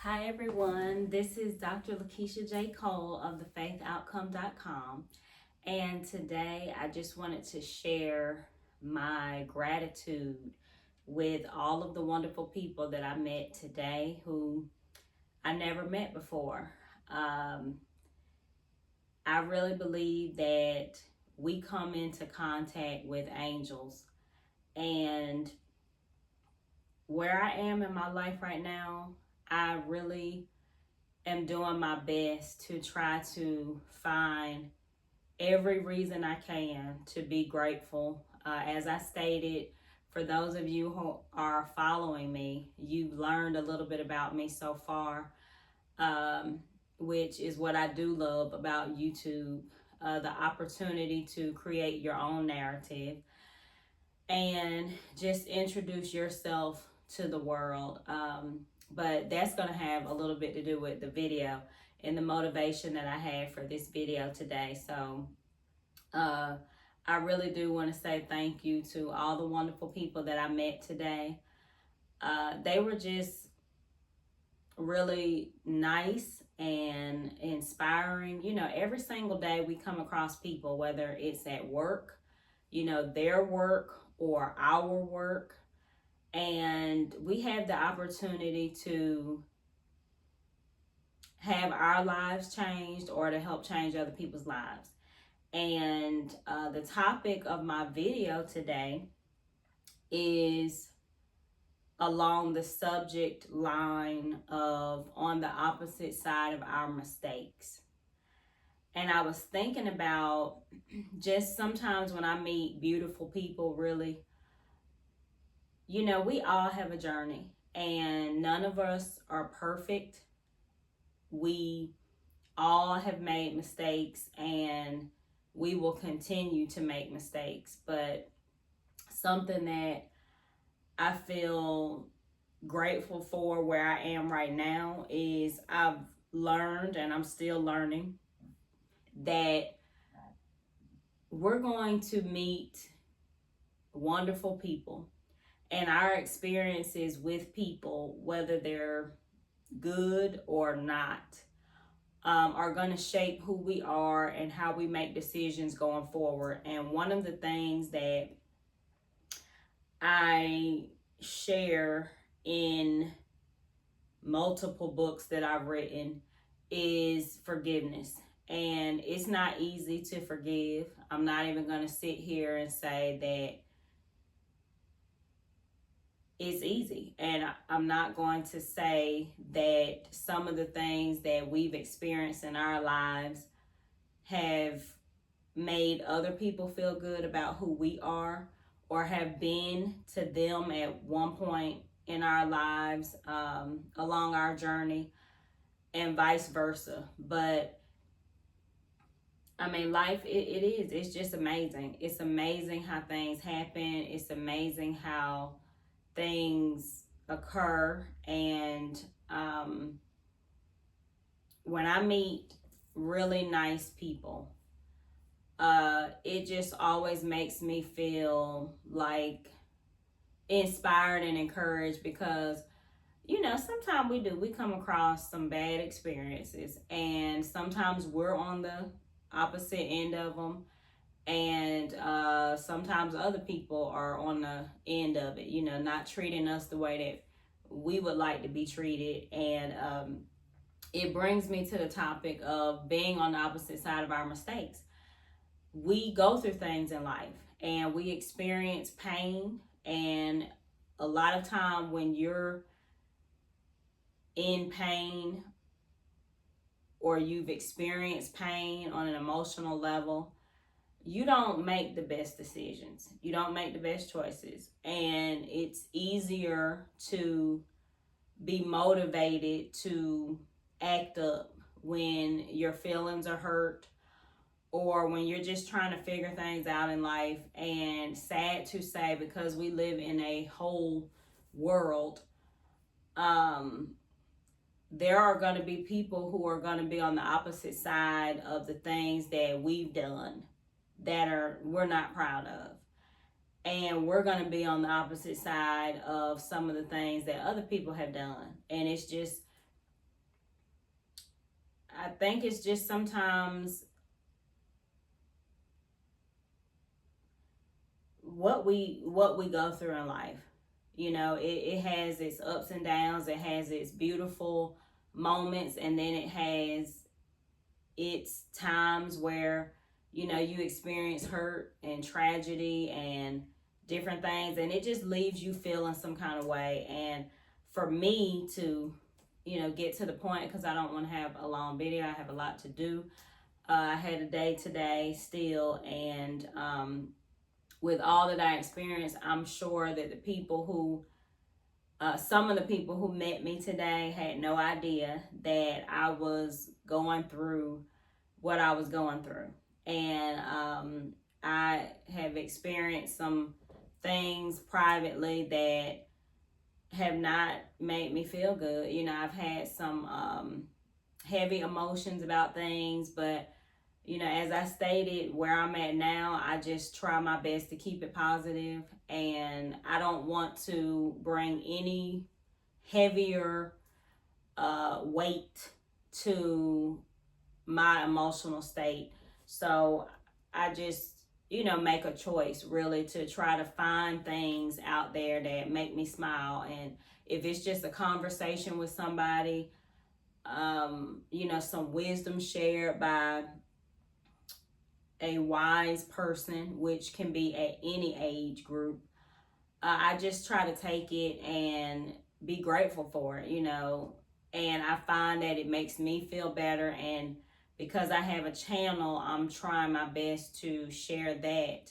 Hi everyone, this is Dr. Lakeisha J. Cole of thefaithoutcome.com, and today I just wanted to share my gratitude with all of the wonderful people that I met today who I never met before. Um, I really believe that we come into contact with angels, and where I am in my life right now, I really am doing my best to try to find every reason I can to be grateful. As I stated, for those of you who are following me, you've learned a little bit about me so far, um, which is what I do love about YouTube, the opportunity to create your own narrative and just introduce yourself to the world. But that's going to have a little bit to do with the video and the motivation that I had for this video today. So uh, I really do want to say thank you to all the wonderful people that I met today. They were just really nice and inspiring. You know, every single day we come across people, whether it's at work, their work or our work, and we have the opportunity to have our lives changed or to help change other people's lives. And the topic of my video today is along the subject line of on the opposite side of our mistakes. And I was thinking about just sometimes when I meet beautiful people, really, we all have a journey and none of us are perfect. We all have made mistakes and we will continue to make mistakes. But something that I feel grateful for where I am right now is I've learned, and I'm still learning, that we're going to meet wonderful people, and our experiences with people, whether they're good or not, are going to shape who we are and how we make decisions going forward. And one of the things that I share in multiple books that I've written is forgiveness. And it's not easy to forgive. I'm not even going to sit here and say that it's easy. And I'm not going to say that some of the things that we've experienced in our lives have made other people feel good about who we are or have been to them at one point in our lives, along our journey, and vice versa. But I mean, life, it's just amazing. It's amazing how things happen. It's amazing how things occur. And when I meet really nice people, it just always makes me feel like inspired and encouraged because, sometimes we come across some bad experiences, and sometimes we're on the opposite end of them, and sometimes other people are on the end of it, not treating us the way that we would like to be treated. And it brings me to the topic of being on the opposite side of our mistakes. We go through things in life and we experience pain, and a lot of time when you're in pain or you've experienced pain on an emotional level, you don't make the best decisions. You don't make the best choices. And it's easier to be motivated to act up when your feelings are hurt or when you're just trying to figure things out in life. And sad to say, because we live in a whole world, there are going to be people who are going to be on the opposite side of the things that we've done that we're not proud of. And we're going to be on the opposite side of some of the things that other people have done. And it's just I think it's just sometimes what we go through in life. It has its ups and downs, it has its beautiful moments, and then it has its times where you experience hurt and tragedy and different things, and it just leaves you feeling some kind of way. And for me to get to the point, because I don't want to have a long video, I have a lot to do. I had a day today still, and with all that I experienced, I'm sure that the people who some of the people who met me today had no idea that I was going through what I was going through. And I have experienced some things privately that have not made me feel good. I've had some heavy emotions about things, but as I stated, where I'm at now, I just try my best to keep it positive, and I don't want to bring any heavier weight to my emotional state. So I just, make a choice really to try to find things out there that make me smile. And if it's just a conversation with somebody, some wisdom shared by a wise person, which can be at any age group, I just try to take it and be grateful for it, and I find that it makes me feel better. And because I have a channel, I'm trying my best to share that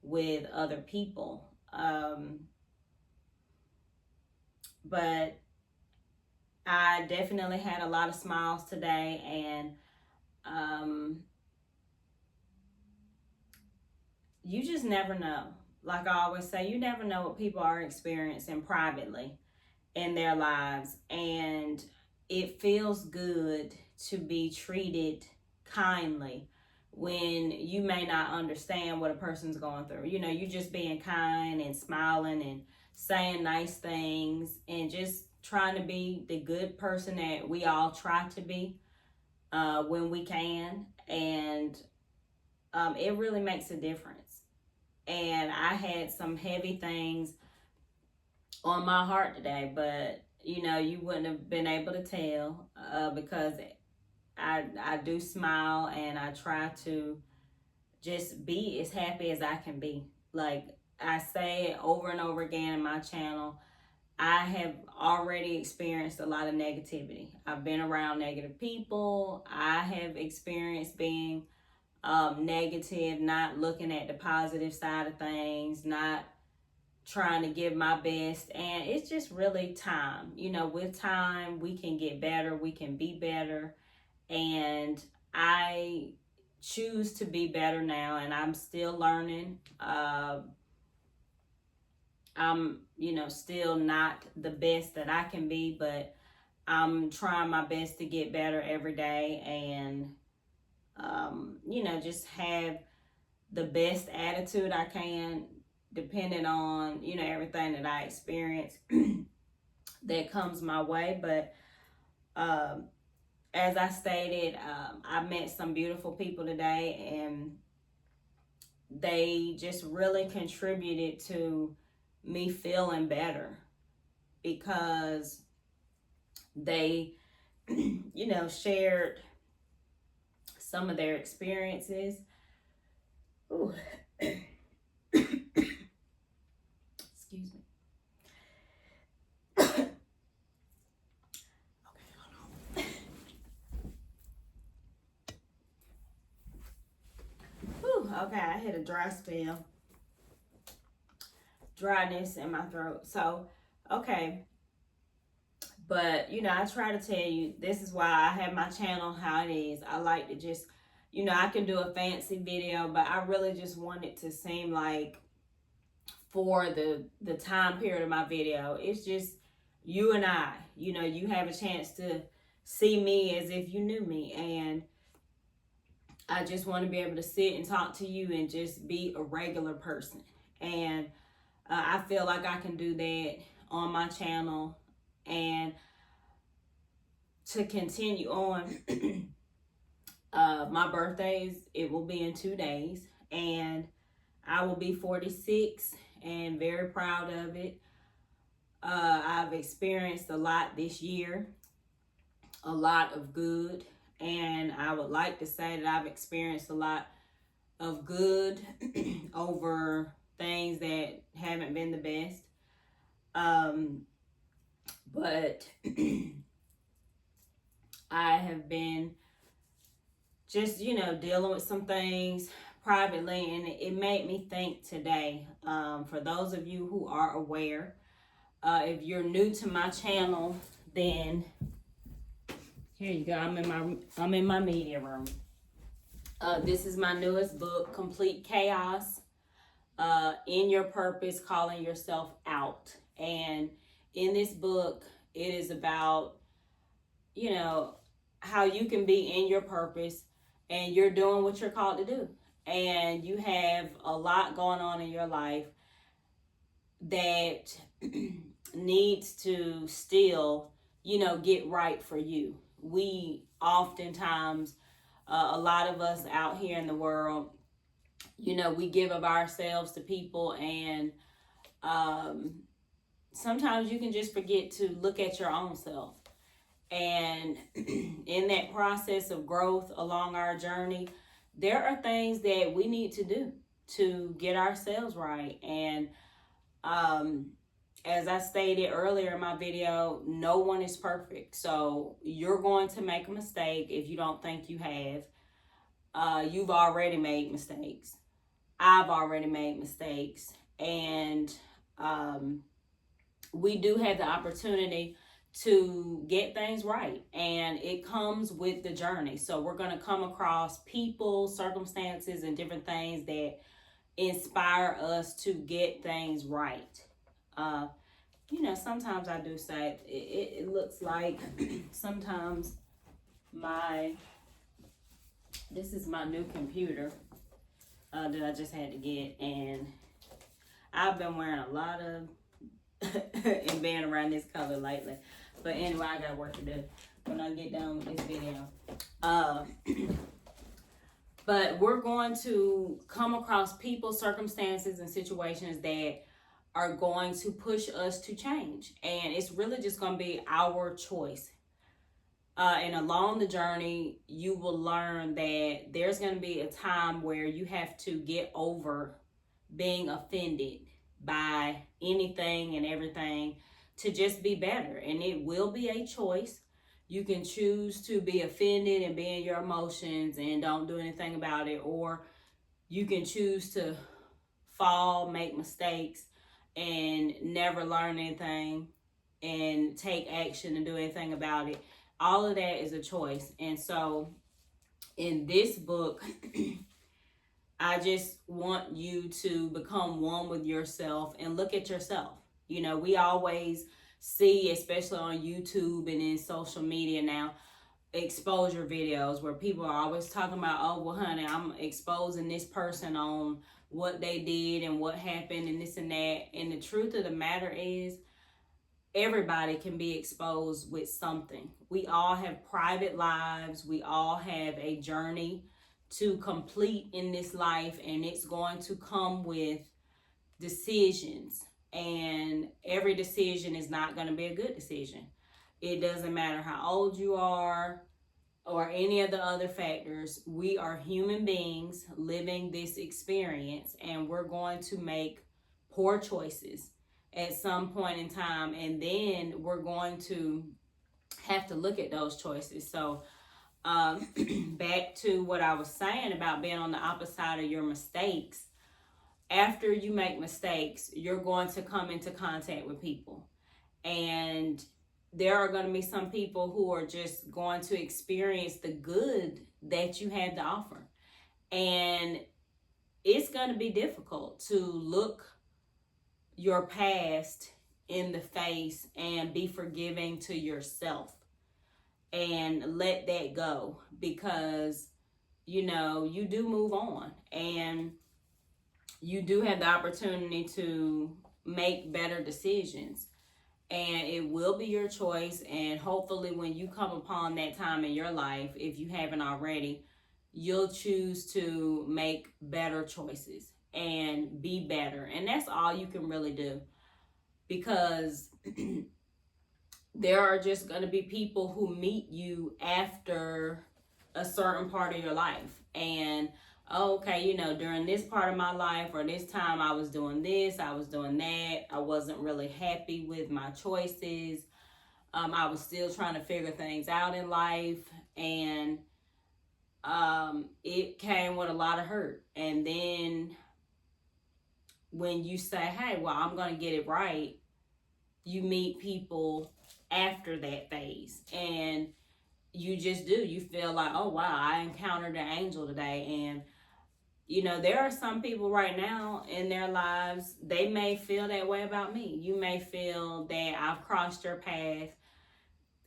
with other people. But I definitely had a lot of smiles today, and you just never know. Like I always say, you never know what people are experiencing privately in their lives, and it feels good to be treated kindly when you may not understand what a person's going through. You just being kind and smiling and saying nice things and just trying to be the good person that we all try to be when we can. And it really makes a difference. And I had some heavy things on my heart today, but you wouldn't have been able to tell because I do smile, and I try to just be as happy as I can be. Like I say it over and over again in my channel, I have already experienced a lot of negativity. I've been around negative people. I have experienced being negative, not looking at the positive side of things, not trying to give my best. And it's just really time. With time, we can get better, we can be better. And I choose to be better now, and I'm still learning. I'm, still not the best that I can be, but I'm trying my best to get better every day, and, just have the best attitude I can, depending on, everything that I experience that comes my way. But as I stated, I met some beautiful people today, and they just really contributed to me feeling better because they, shared some of their experiences. Ooh. Excuse me. Okay, hold on. Whew, okay, I hit a dry spell. Dryness in my throat. So, okay. But, I try to tell you, this is why I have my channel how it is. I like to just, I can do a fancy video, but I really just want it to seem like, for the time period of my video, it's just you and I. You have a chance to see me as if you knew me. And I just want to be able to sit and talk to you and just be a regular person. And I feel like I can do that on my channel. And to continue on My birthday it will be in 2 days, and I will be 46 and very proud of it. I've experienced a lot this year, a lot of good, and I would like to say that I've experienced a lot of good over things that haven't been the best. But I have been just, dealing with some things privately, and it made me think today. For those of you who are aware, if you're new to my channel, then here you go. I'm in my media room. This is my newest book, Complete Chaos. In Your Purpose, Calling Yourself Out. And in this book, it is about, how you can be in your purpose and you're doing what you're called to do. And you have a lot going on in your life that needs to still, get right for you. We oftentimes, a lot of us out here in the world, we give of ourselves to people, and sometimes you can just forget to look at your own self. And in that process of growth along our journey, there are things that we need to do to get ourselves right. And as I stated earlier in my video, no one is perfect. So you're going to make a mistake if you don't think you have. You've already made mistakes. I've already made mistakes. And we do have the opportunity to get things right, and it comes with the journey. So we're going to come across people, circumstances, and different things that inspire us to get things right. Sometimes I do say it looks like sometimes this is my new computer that I just had to get, and I've been wearing a lot of and being around this color lately. But anyway, I got work to do when I get done with this video. But we're going to come across people, circumstances, and situations that are going to push us to change. And it's really just going to be our choice. And along the journey, you will learn that there's going to be a time where you have to get over being offended by anything and everything to just be better. And it will be a choice. You can choose to be offended and be in your emotions and don't do anything about it, or you can choose to fall, make mistakes, and never learn anything and take action and do anything about it. All of that is a choice. And so in this book, I just want you to become one with yourself and look at yourself. We always see, especially on YouTube and in social media now, exposure videos where people are always talking about, oh, well, honey, I'm exposing this person on what they did and what happened and this and that. And the truth of the matter is, everybody can be exposed with something. We all have private lives. We all have a journey to complete in this life, and it's going to come with decisions, and every decision is not going to be a good decision. It doesn't matter how old you are or any of the other factors. We are human beings living this experience, and we're going to make poor choices at some point in time, and then we're going to have to look at those choices. So back to what I was saying about being on the opposite side of your mistakes. After you make mistakes, you're going to come into contact with people. And there are going to be some people who are just going to experience the good that you had to offer. And it's going to be difficult to look your past in the face and be forgiving to yourself and let that go, because you do move on and you do have the opportunity to make better decisions, and it will be your choice. And hopefully when you come upon that time in your life, if you haven't already, you'll choose to make better choices and be better. And that's all you can really do, because there are just going to be people who meet you after a certain part of your life. And okay, during this part of my life or this time, I was doing this, I was doing that, I wasn't really happy with my choices. I was still trying to figure things out in life, and it came with a lot of hurt. And then when you say, hey, well, I'm going to get it right, you meet people after that phase, and you just do. You feel like, oh, wow, I encountered an angel today. And, there are some people right now in their lives, they may feel that way about me. You may feel that I've crossed your path,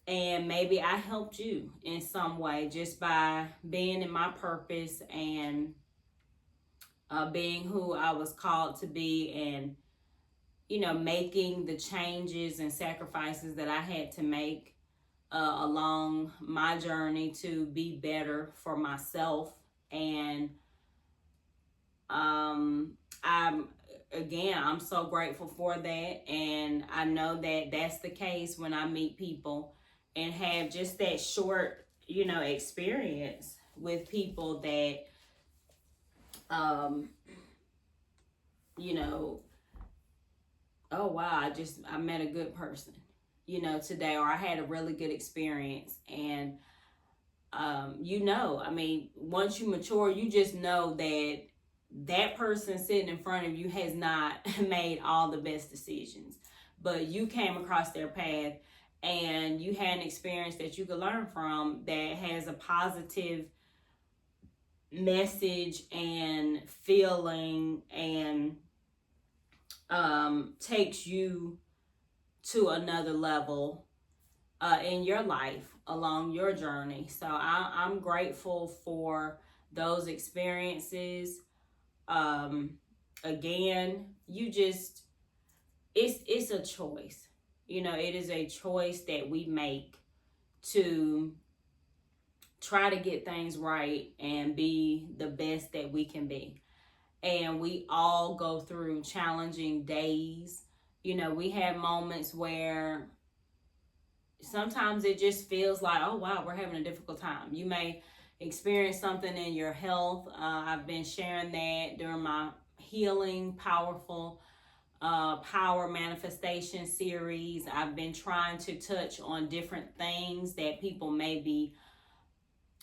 and maybe I helped you in some way just by being in my purpose and being who I was called to be, and, making the changes and sacrifices that I had to make along my journey to be better for myself. And I'm so grateful for that. And I know that that's the case when I meet people and have just that short, experience with people that, you know, oh wow, I met a good person, today, or I had a really good experience. And, once you mature, you just know that that person sitting in front of you has not made all the best decisions, but you came across their path and you had an experience that you could learn from that has a positive message and feeling, and takes you to another level in your life along your journey. So I'm grateful for those experiences. Again, it's a choice. It is a choice that we make to try to get things right and be the best that we can be. And we all go through challenging days. We have moments where sometimes it just feels like, oh wow, we're having a difficult time. You may experience something in your health. I've been sharing that during my healing powerful power manifestation series. I've been trying to touch on different things that people may be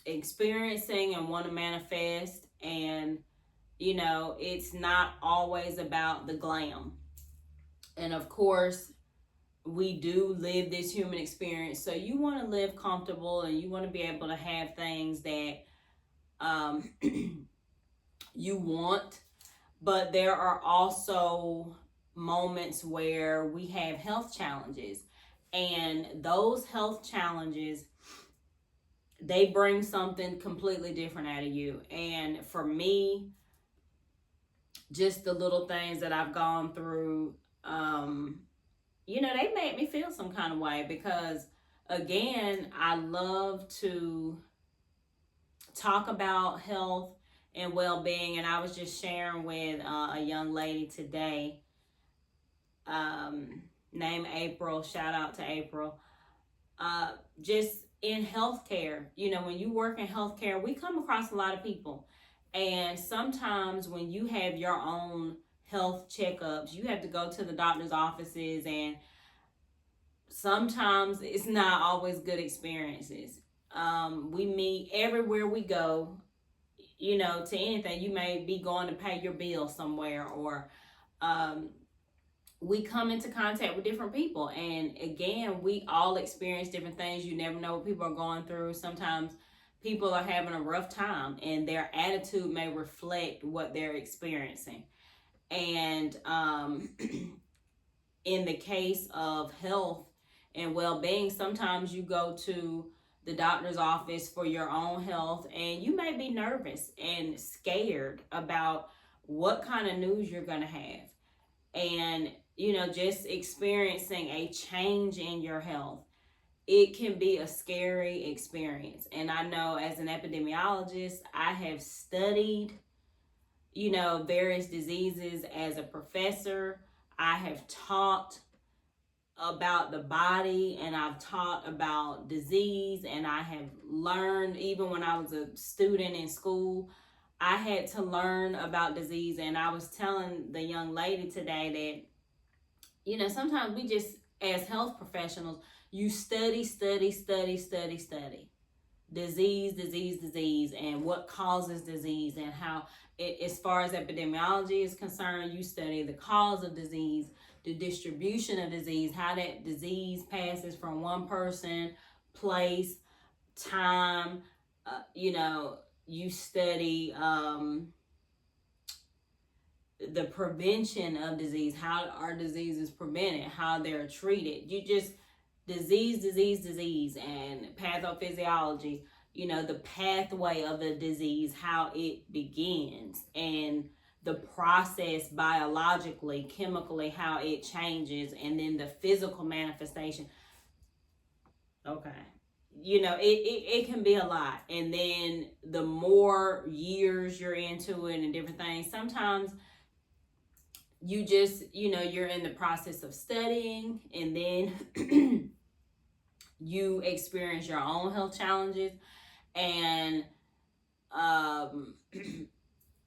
experiencing and want to manifest. And it's not always about the glam. And of course, we do live this human experience. So you want to live comfortable and you want to be able to have things that you want. But there are also moments where we have health challenges. And those health challenges, they bring something completely different out of you. And for me, just the little things that I've gone through, they made me feel some kind of way, because again, I love to talk about health and well-being. And I was just sharing with a young lady today named April. Shout out to April. Just in healthcare, when you work in healthcare, we come across a lot of people. And sometimes when you have your own health checkups, you have to go to the doctor's offices, and sometimes it's not always good experiences. We meet everywhere we go, to anything. You may be going to pay your bill somewhere, or we come into contact with different people. And again, we all experience different things. You never know what people are going through. Sometimes people are having a rough time and their attitude may reflect what they're experiencing. And in the case of health and well-being, sometimes you go to the doctor's office for your own health and you may be nervous and scared about what kind of news you're going to have. And, just experiencing a change in your health. it can be a scary experience. And I know as an epidemiologist, I have studied, various diseases as a professor. I have taught about the body, and I've taught about disease, and I have learned, even when I was a student in school, I had to learn about disease. And I was telling the young lady today that, sometimes we just, as health professionals, you study disease, and what causes disease, and how, as far as epidemiology is concerned, you study the cause of disease, the distribution of disease, how that disease passes from one person, place, time. You study the prevention of disease, how are diseases prevented, how they're treated. You just disease, and pathophysiology, the pathway of the disease, how it begins, and the process biologically, chemically, how it changes, and then the physical manifestation. Okay. It can be a lot. And then the more years you're into it and different things, sometimes you just, you're in the process of studying, and then you experience your own health challenges, and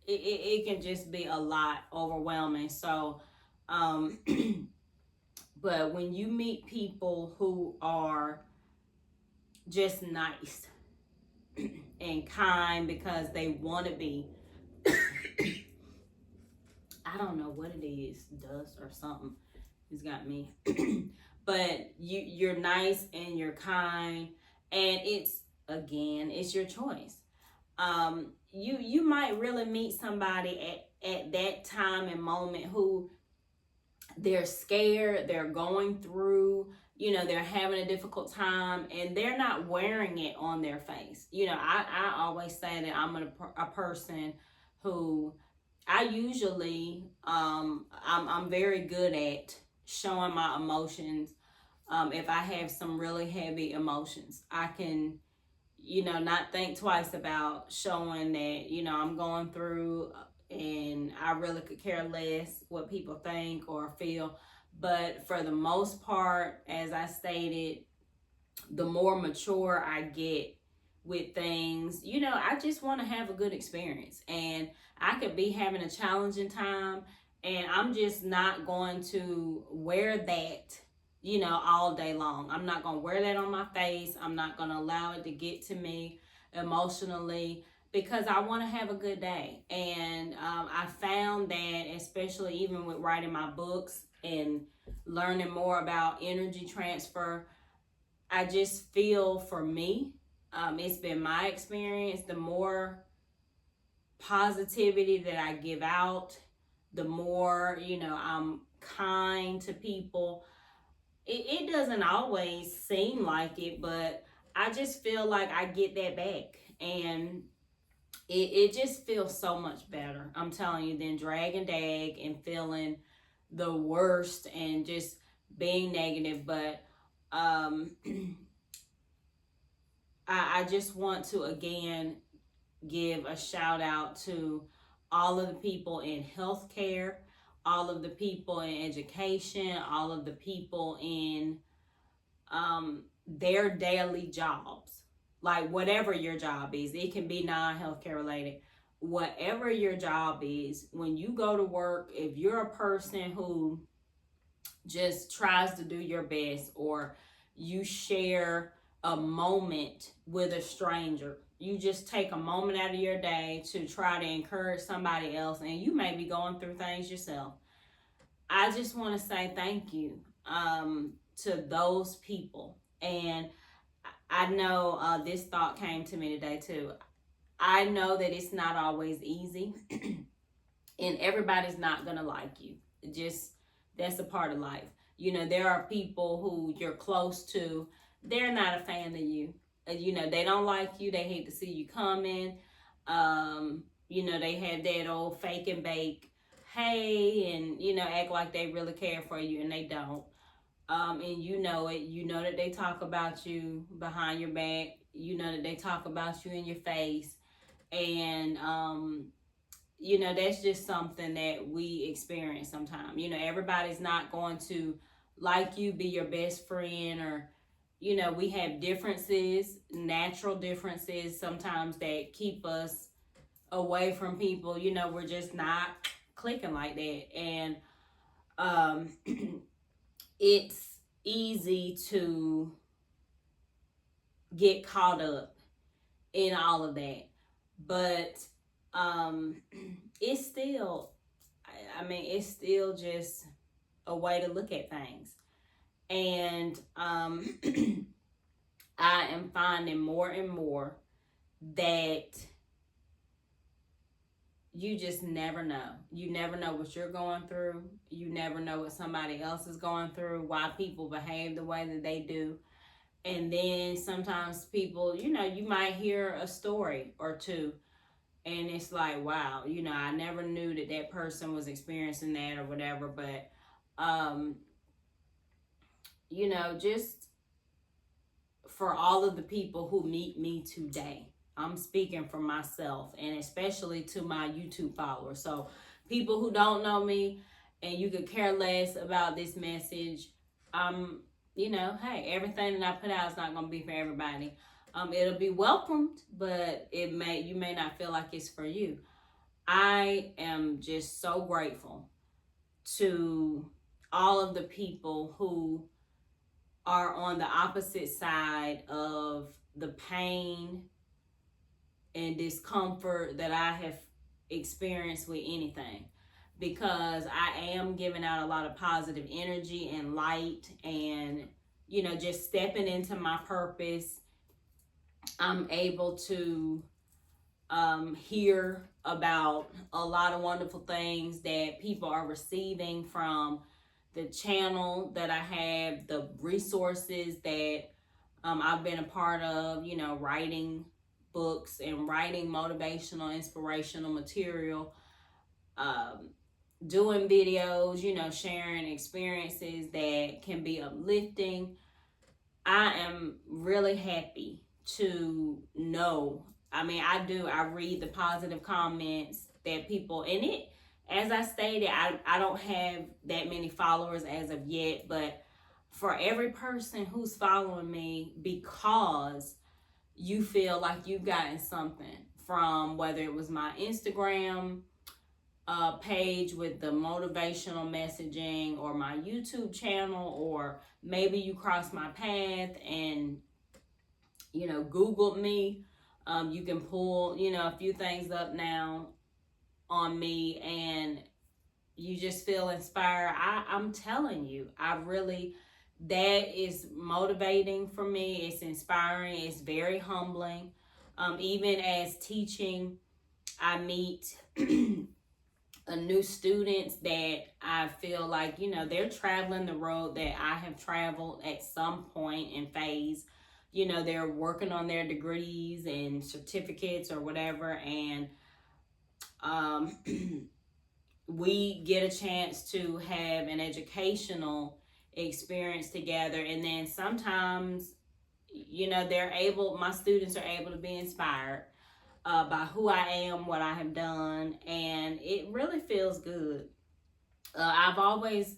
it can just be a lot overwhelming. So, but when you meet people who are just nice and kind because they want to be, I don't know what it is, dust or something, it's got me. But you're nice and you're kind, and it's your choice. You might really meet somebody at that time and moment who they're scared, they're going through, they're having a difficult time, and they're not wearing it on their face. I always say that I'm a person who, I usually, I'm very good at showing my emotions. If I have some really heavy emotions, I can, not think twice about showing that, I'm going through, and I really could care less what people think or feel. But for the most part, as I stated, the more mature I get with things, I just want to have a good experience. And I could be having a challenging time, and I'm just not going to wear that, all day long. I'm not going to wear that on my face. I'm not going to allow it to get to me emotionally, because I want to have a good day. And I found that, especially even with writing my books and learning more about energy transfer, I just feel, for me, it's been my experience, the more positivity that I give out, the more, I'm kind to people. It doesn't always seem like it, but I just feel like I get that back. And it just feels so much better, I'm telling you, than drag and dag and feeling the worst and just being negative. But I just want to again give a shout out to all of the people in healthcare, all of the people in education, all of the people in their daily jobs. Like, whatever your job is, it can be non-healthcare related. Whatever your job is, when you go to work, if you're a person who just tries to do your best, or you share a moment with a stranger, you just take a moment out of your day to try to encourage somebody else, and you may be going through things yourself. I just want to say thank you to those people. And I know this thought came to me today too. I know that it's not always easy, and everybody's not gonna like you. Just, that's a part of life. There are people who you're close to, they're not a fan of you. They don't like you. They hate to see you coming. They have that old fake and bake, hey, and act like they really care for you, and they don't. and you know it. You know that they talk about you behind your back. You know that they talk about you in your face. And, that's just something that we experience sometimes. Everybody's not going to like you, be your best friend, or, we have differences, natural differences sometimes that keep us away from people. We're just not clicking like that. And um, it's easy to get caught up in all of that. But um, it's still, it's still just a way to look at things. And I am finding more and more that you just never know. You never know what you're going through. You never know what somebody else is going through, why people behave the way that they do. And then sometimes people, you might hear a story or two, and it's like, wow, I never knew that that person was experiencing that or whatever. But just for all of the people who meet me today, I'm speaking for myself, and especially to my YouTube followers. So people who don't know me and you could care less about this message, hey, everything that I put out is not going to be for everybody. It'll be welcomed, but you may not feel like it's for you. I am just so grateful to all of the people who are on the opposite side of the pain and discomfort that I have experienced with anything, because I am giving out a lot of positive energy and light, and just stepping into my purpose. I'm able to hear about a lot of wonderful things that people are receiving from the channel that I have, the resources that I've been a part of, writing books and writing motivational, inspirational material, doing videos, sharing experiences that can be uplifting. I am really happy to know. I read the positive comments that people, and as I stated, I don't have that many followers as of yet, but for every person who's following me because you feel like you've gotten something from, whether it was my Instagram page with the motivational messaging, or my YouTube channel, or maybe you crossed my path and Googled me. You can pull a few things up now on me, and you just feel inspired. I'm telling you, that is motivating for me. It's inspiring. It's very humbling. Even as teaching, I meet new students that I feel like, they're traveling the road that I have traveled at some point in phase. They're working on their degrees and certificates or whatever. And we get a chance to have an educational experience together. And then sometimes, my students are able to be inspired by who I am, what I have done, and it really feels good. I've always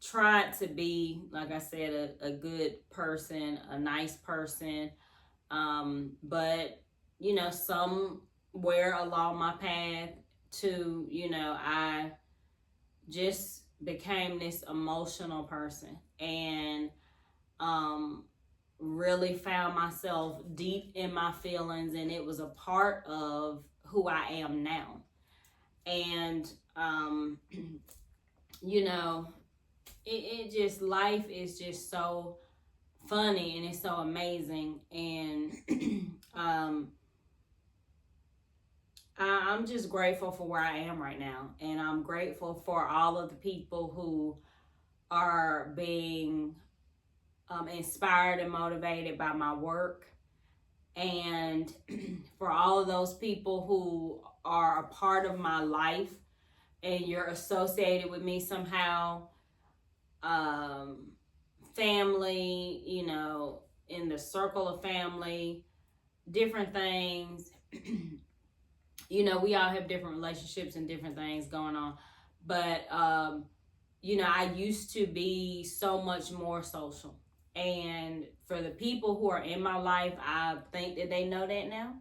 tried to be, like I said, a good person, a nice person, but somewhere along my path to, I just became this emotional person, and really found myself deep in my feelings, and it was a part of who I am now. And it just, life is just so funny and it's so amazing. And I'm just grateful for where I am right now, and I'm grateful for all of the people who are being inspired and motivated by my work, and for all of those people who are a part of my life and you're associated with me somehow. family, in the circle of family, different things. We all have different relationships and different things going on. But, I used to be so much more social. And for the people who are in my life, I think that they know that now.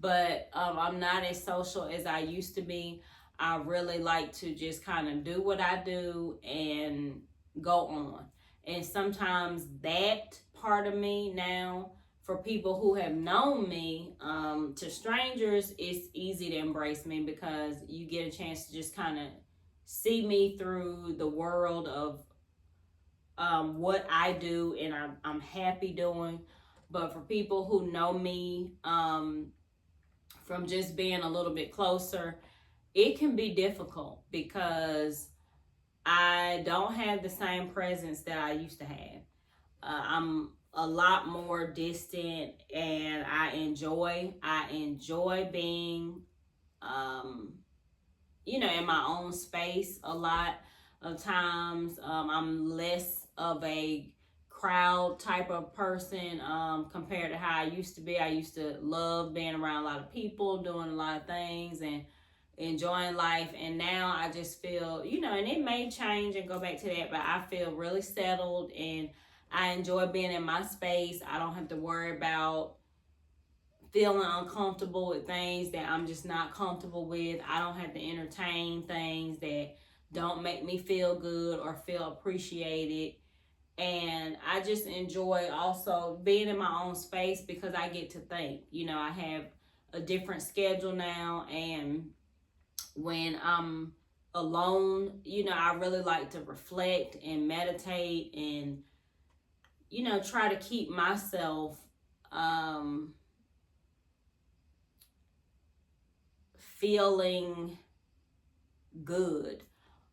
But I'm not as social as I used to be. I really like to just kind of do what I do and go on. And sometimes that part of me now, for people who have known me, to strangers, it's easy to embrace me because you get a chance to just kind of see me through the world of what I do, and I'm happy doing. But for people who know me, from just being a little bit closer, it can be difficult because I don't have the same presence that I used to have. I'm a lot more distant, and I enjoy being in my own space a lot of times. I'm less of a crowd type of person, compared to how I used to be. I used to love being around a lot of people, doing a lot of things, and enjoying life. And now I just feel, and it may change and go back to that, but I feel really settled, and I enjoy being in my space. I don't have to worry about feeling uncomfortable with things that I'm just not comfortable with. I don't have to entertain things that don't make me feel good or feel appreciated. And I just enjoy also being in my own space because I get to think. I have a different schedule now, and when I'm alone, I really like to reflect and meditate and, try to keep myself feeling good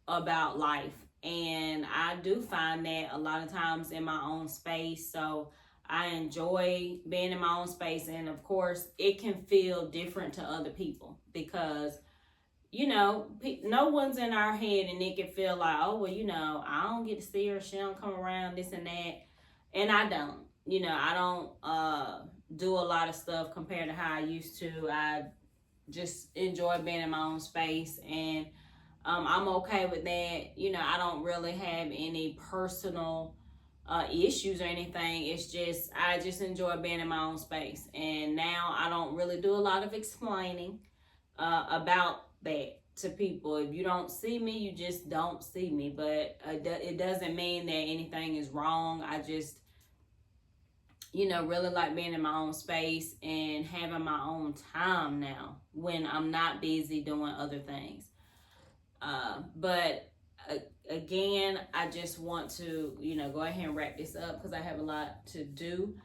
about life. And I do find that a lot of times in my own space. So I enjoy being in my own space. And of course, it can feel different to other people because, no one's in our head, and it can feel like, oh, well, I don't get to see her. She don't come around, this and that. And I don't. I don't do a lot of stuff compared to how I used to. I just enjoy being in my own space, and I'm okay with that. I don't really have any personal issues or anything. It's just I just enjoy being in my own space, and now I don't really do a lot of explaining about that to people. If you don't see me, you just don't see me. But it doesn't mean that anything is wrong. I just really like being in my own space and having my own time now when I'm not busy doing other things. But again, I just want to, go ahead and wrap this up because I have a lot to do.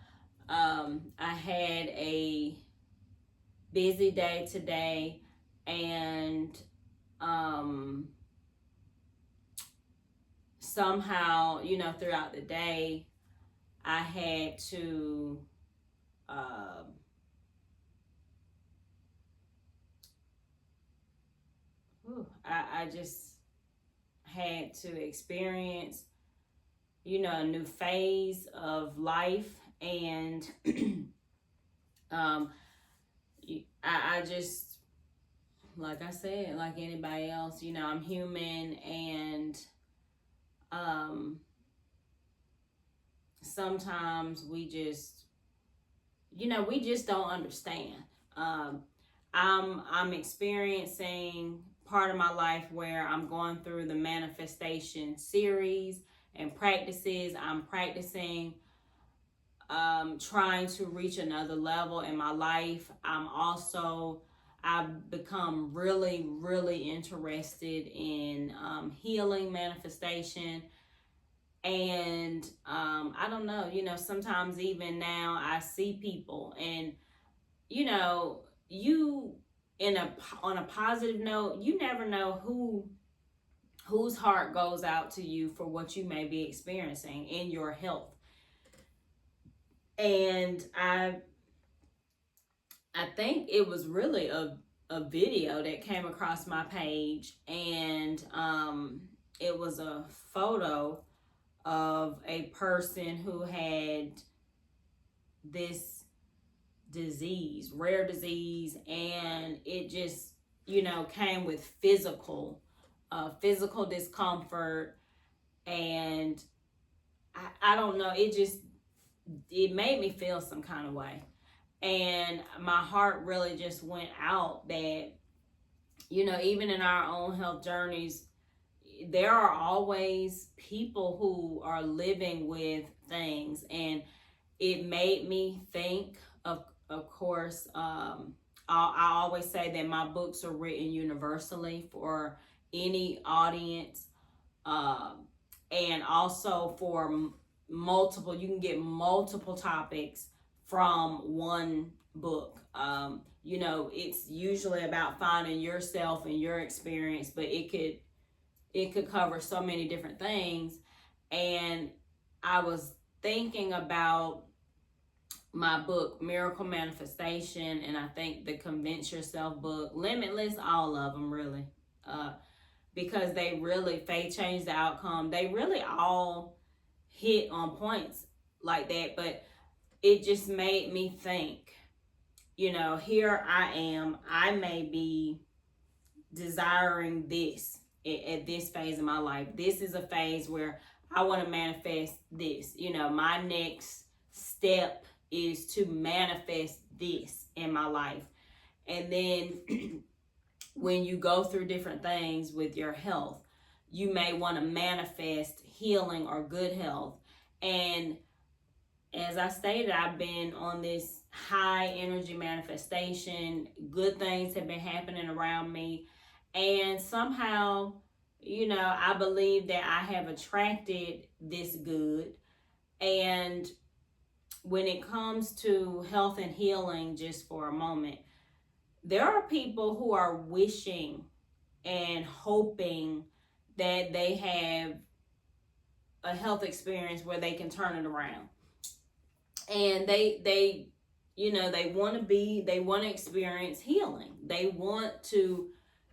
I had a busy day today, and somehow, throughout the day, I had to I just had to experience, a new phase of life. And I just, like I said, like anybody else, I'm human, and sometimes we just, we just don't understand. I'm experiencing part of my life where I'm going through the manifestation series and practices. I'm practicing, trying to reach another level in my life. I've become really, really interested in healing, manifestation. And I don't know, sometimes even now I see people, and you on a positive note, you never know whose heart goes out to you for what you may be experiencing in your health. And I think it was really a video that came across my page, and it was a photo of a person who had this disease, rare disease, and it just, came with physical discomfort. And I don't know, it made me feel some kind of way. And my heart really just went out that, even in our own health journeys, there are always people who are living with things. And it made me think of course, I always say that my books are written universally for any audience, um, and also for multiple, you can get multiple topics from one book. It's usually about finding yourself and your experience, but it could cover so many different things. And I was thinking about my book, Miracle Manifestation, and I think the Convince Yourself book, Limitless, all of them really. Because they really, Faith Changed the Outcome, they really all hit on points like that. But it just made me think, here I am, I may be desiring this at this phase of my life. This is a phase where I want to manifest this. My next step is to manifest this in my life. And then when you go through different things with your health, you may want to manifest healing or good health. And as I stated, I've been on this high energy manifestation. Good things have been happening around me. And somehow, I believe that I have attracted this good. And when it comes to health and healing, just for a moment, there are people who are wishing and hoping that they have a health experience where they can turn it around. And they they want to experience healing. They want to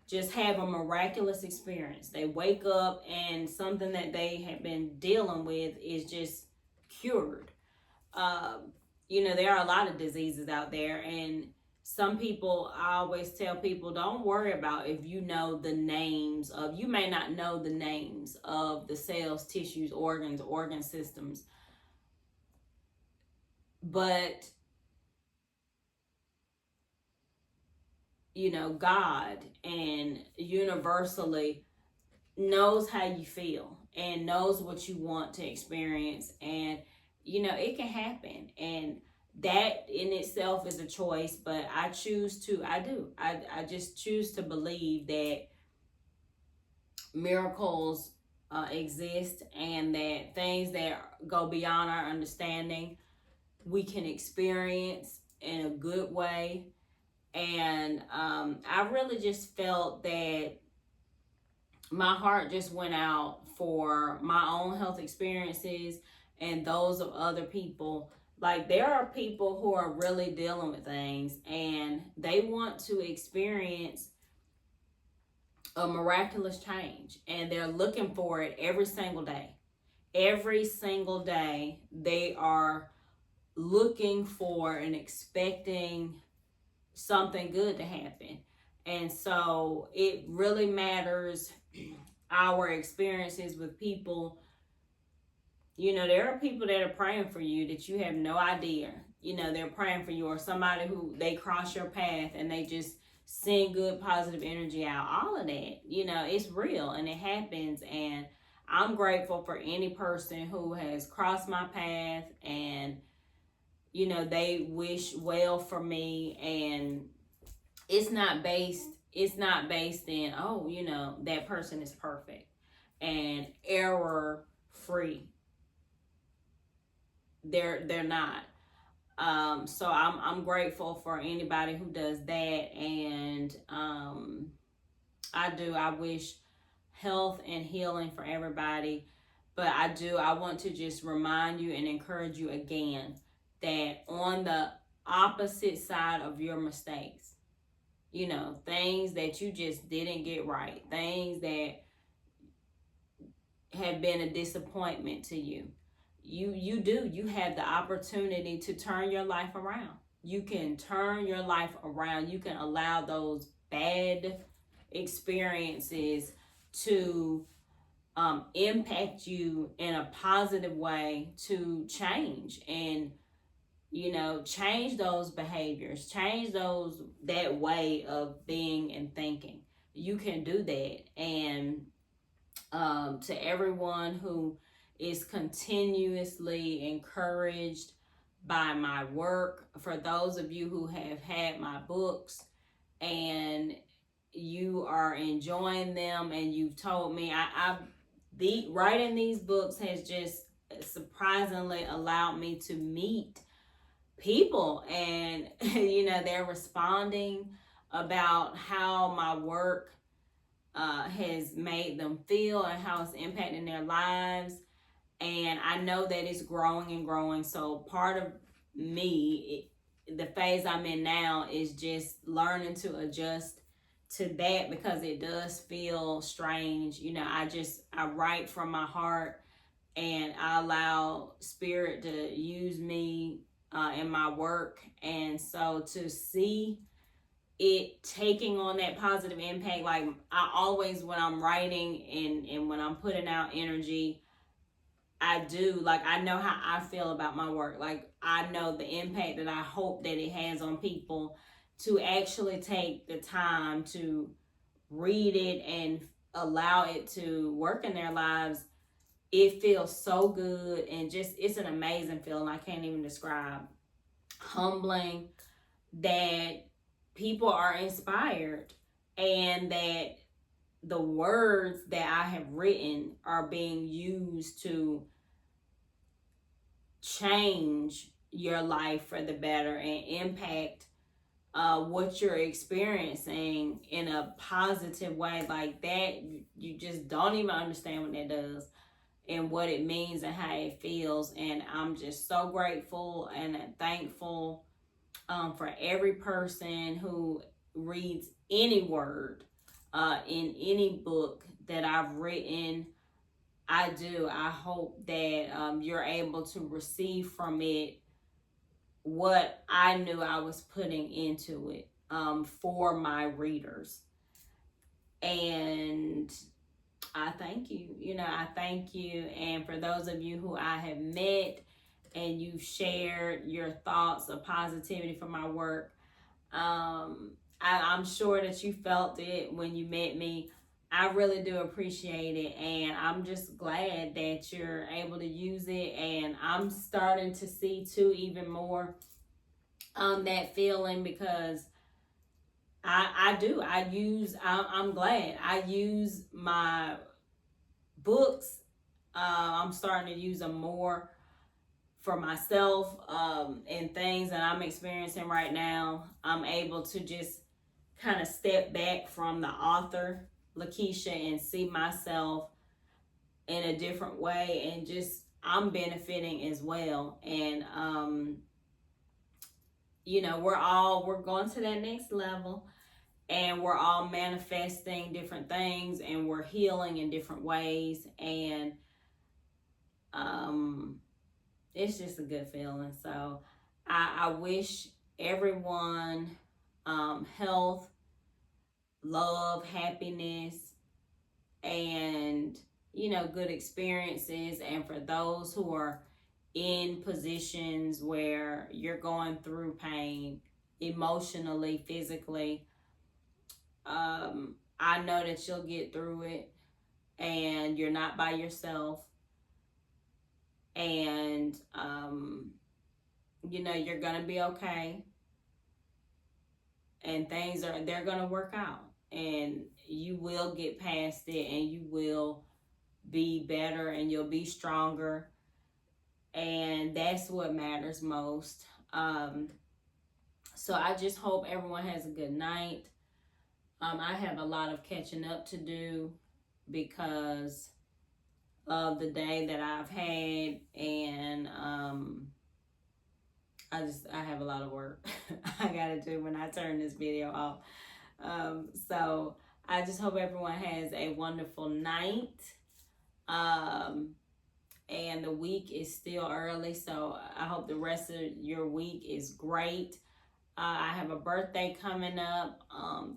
just have a miraculous experience. They wake up and something that they have been dealing with is just cured. There are a lot of diseases out there, and some people, I always tell people, don't worry about if you know the names of, you may not know the names of the cells, tissues, organs, organ systems, but God and universally knows how you feel and knows what you want to experience. And it can happen, and that in itself is a choice. But I just choose to believe that miracles exist, and that things that go beyond our understanding we can experience in a good way. And I really just felt that my heart just went out for my own health experiences and those of other people. Like, there are people who are really dealing with things and they want to experience a miraculous change, and they're looking for it every single day. Every single day, they are looking for and expecting something good to happen. And so it really matters our experiences with people. There are people that are praying for you that you have no idea. They're praying for you, or somebody who they cross your path and they just send good positive energy out. All of that, it's real and it happens. And I'm grateful for any person who has crossed my path and they wish well for me. And it's not based in, that person is perfect and error free. They're not. So I'm grateful for anybody who does that. And I wish health and healing for everybody. But I want to just remind you and encourage you again that on the opposite side of your mistakes, things that you just didn't get right, things that have been a disappointment to you, you have the opportunity to turn your life around. You can turn your life around. You can allow those bad experiences to impact you in a positive way, to change and change those behaviors, change that way of being and thinking. You can do that. And to everyone who is continuously encouraged by my work, for those of you who have had my books and you are enjoying them, and you've told me, the writing these books has just surprisingly allowed me to meet people, and they're responding about how my work has made them feel and how it's impacting their lives. And I know that it's growing and growing. So part of me, the phase I'm in now, is just learning to adjust to that, because it does feel strange. I write from my heart, and I allow spirit to use me in my work. And so to see it taking on that positive impact, like I always, when I'm writing and when I'm putting out energy, I do, like, I know how I feel about my work. Like, I know the impact that I hope that it has on people, to actually take the time to read it and allow it to work in their lives. It feels so good, and just, it's an amazing feeling. I can't even describe. Humbling that people are inspired, and that the words that I have written are being used to change your life for the better and impact what you're experiencing in a positive way. Like that, you just don't even understand what that does and what it means and how it feels. And I'm just so grateful and thankful for every person who reads any word in any book that I've written. I hope that you're able to receive from it what I knew I was putting into it for my readers. And I thank you. I thank you. And for those of you who I have met and you've shared your thoughts of positivity for my work, I'm sure that you felt it when you met me. I really do appreciate it, and I'm just glad that you're able to use it. And I'm starting to see too even more that feeling, because I'm glad I use my books. I'm starting to use them more for myself, and things that I'm experiencing right now. I'm able to just kind of step back from the author, Lakeisha, and see myself in a different way, and just I'm benefiting as well. And we're going to that next level, and we're all manifesting different things, and we're healing in different ways. And it's just a good feeling. So I wish everyone health, love, happiness, and good experiences. And for those who are in positions where you're going through pain, emotionally, physically, I know that you'll get through it, and you're not by yourself. And you're gonna be okay, and they're gonna work out, and you will get past it, and you will be better, and you'll be stronger. And that's what matters most. So I just hope everyone has a good night. I have a lot of catching up to do because of the day that I've had, and I have a lot of work I gotta do when I turn this video off. So I just hope everyone has a wonderful night. And the week is still early, so I hope the rest of your week is great. I have a birthday coming up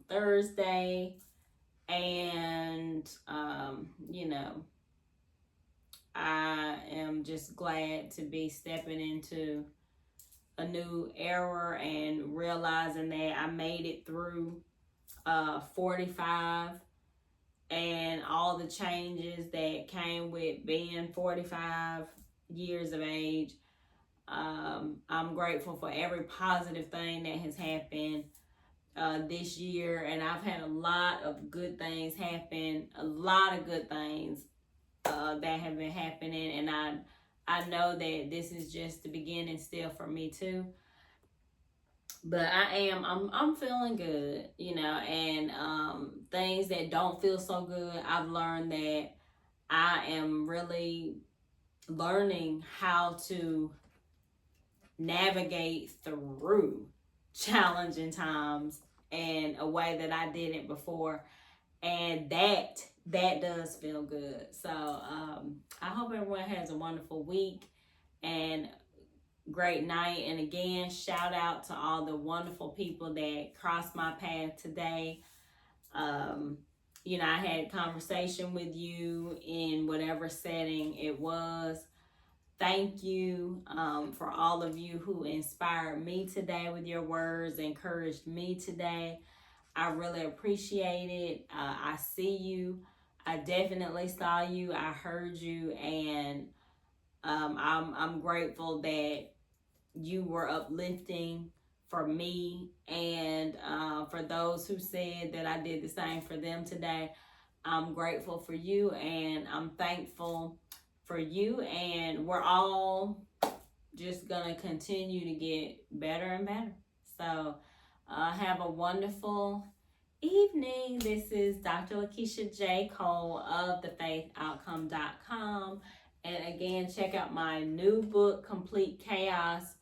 Thursday, and I am just glad to be stepping into a new era and realizing that I made it through 45 and all the changes that came with being 45 years of age. I'm grateful for every positive thing that has happened this year, and I've had a lot of good things happen, a lot of good things that have been happening, and I know that this is just the beginning still for me too. But I'm feeling good, and things that don't feel so good, I've learned that I am really learning how to navigate through challenging times in a way that I didn't before, and that does feel good. So I hope everyone has a wonderful week and great night. And again, shout out to all the wonderful people that crossed my path today. um, I had a conversation with you in whatever setting it was. Thank you for all of you who inspired me today with your words, encouraged me today. I really appreciate it. I see you. I definitely saw you. I heard you, and I'm grateful that you were uplifting for me, and for those who said that I did the same for them today. I'm grateful for you, and I'm thankful for you, and we're all just gonna continue to get better and better. So have a wonderful evening. This is Dr. Lakeisha J. Cole of thefaithoutcome.com. And again, check out my new book, Complete Chaos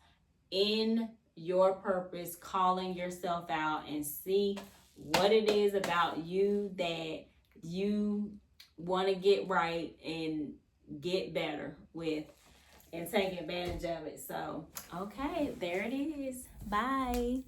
in Your Purpose, Calling Yourself Out, and see what it is about you that you want to get right and get better with and take advantage of it. So, okay, there it is. Bye.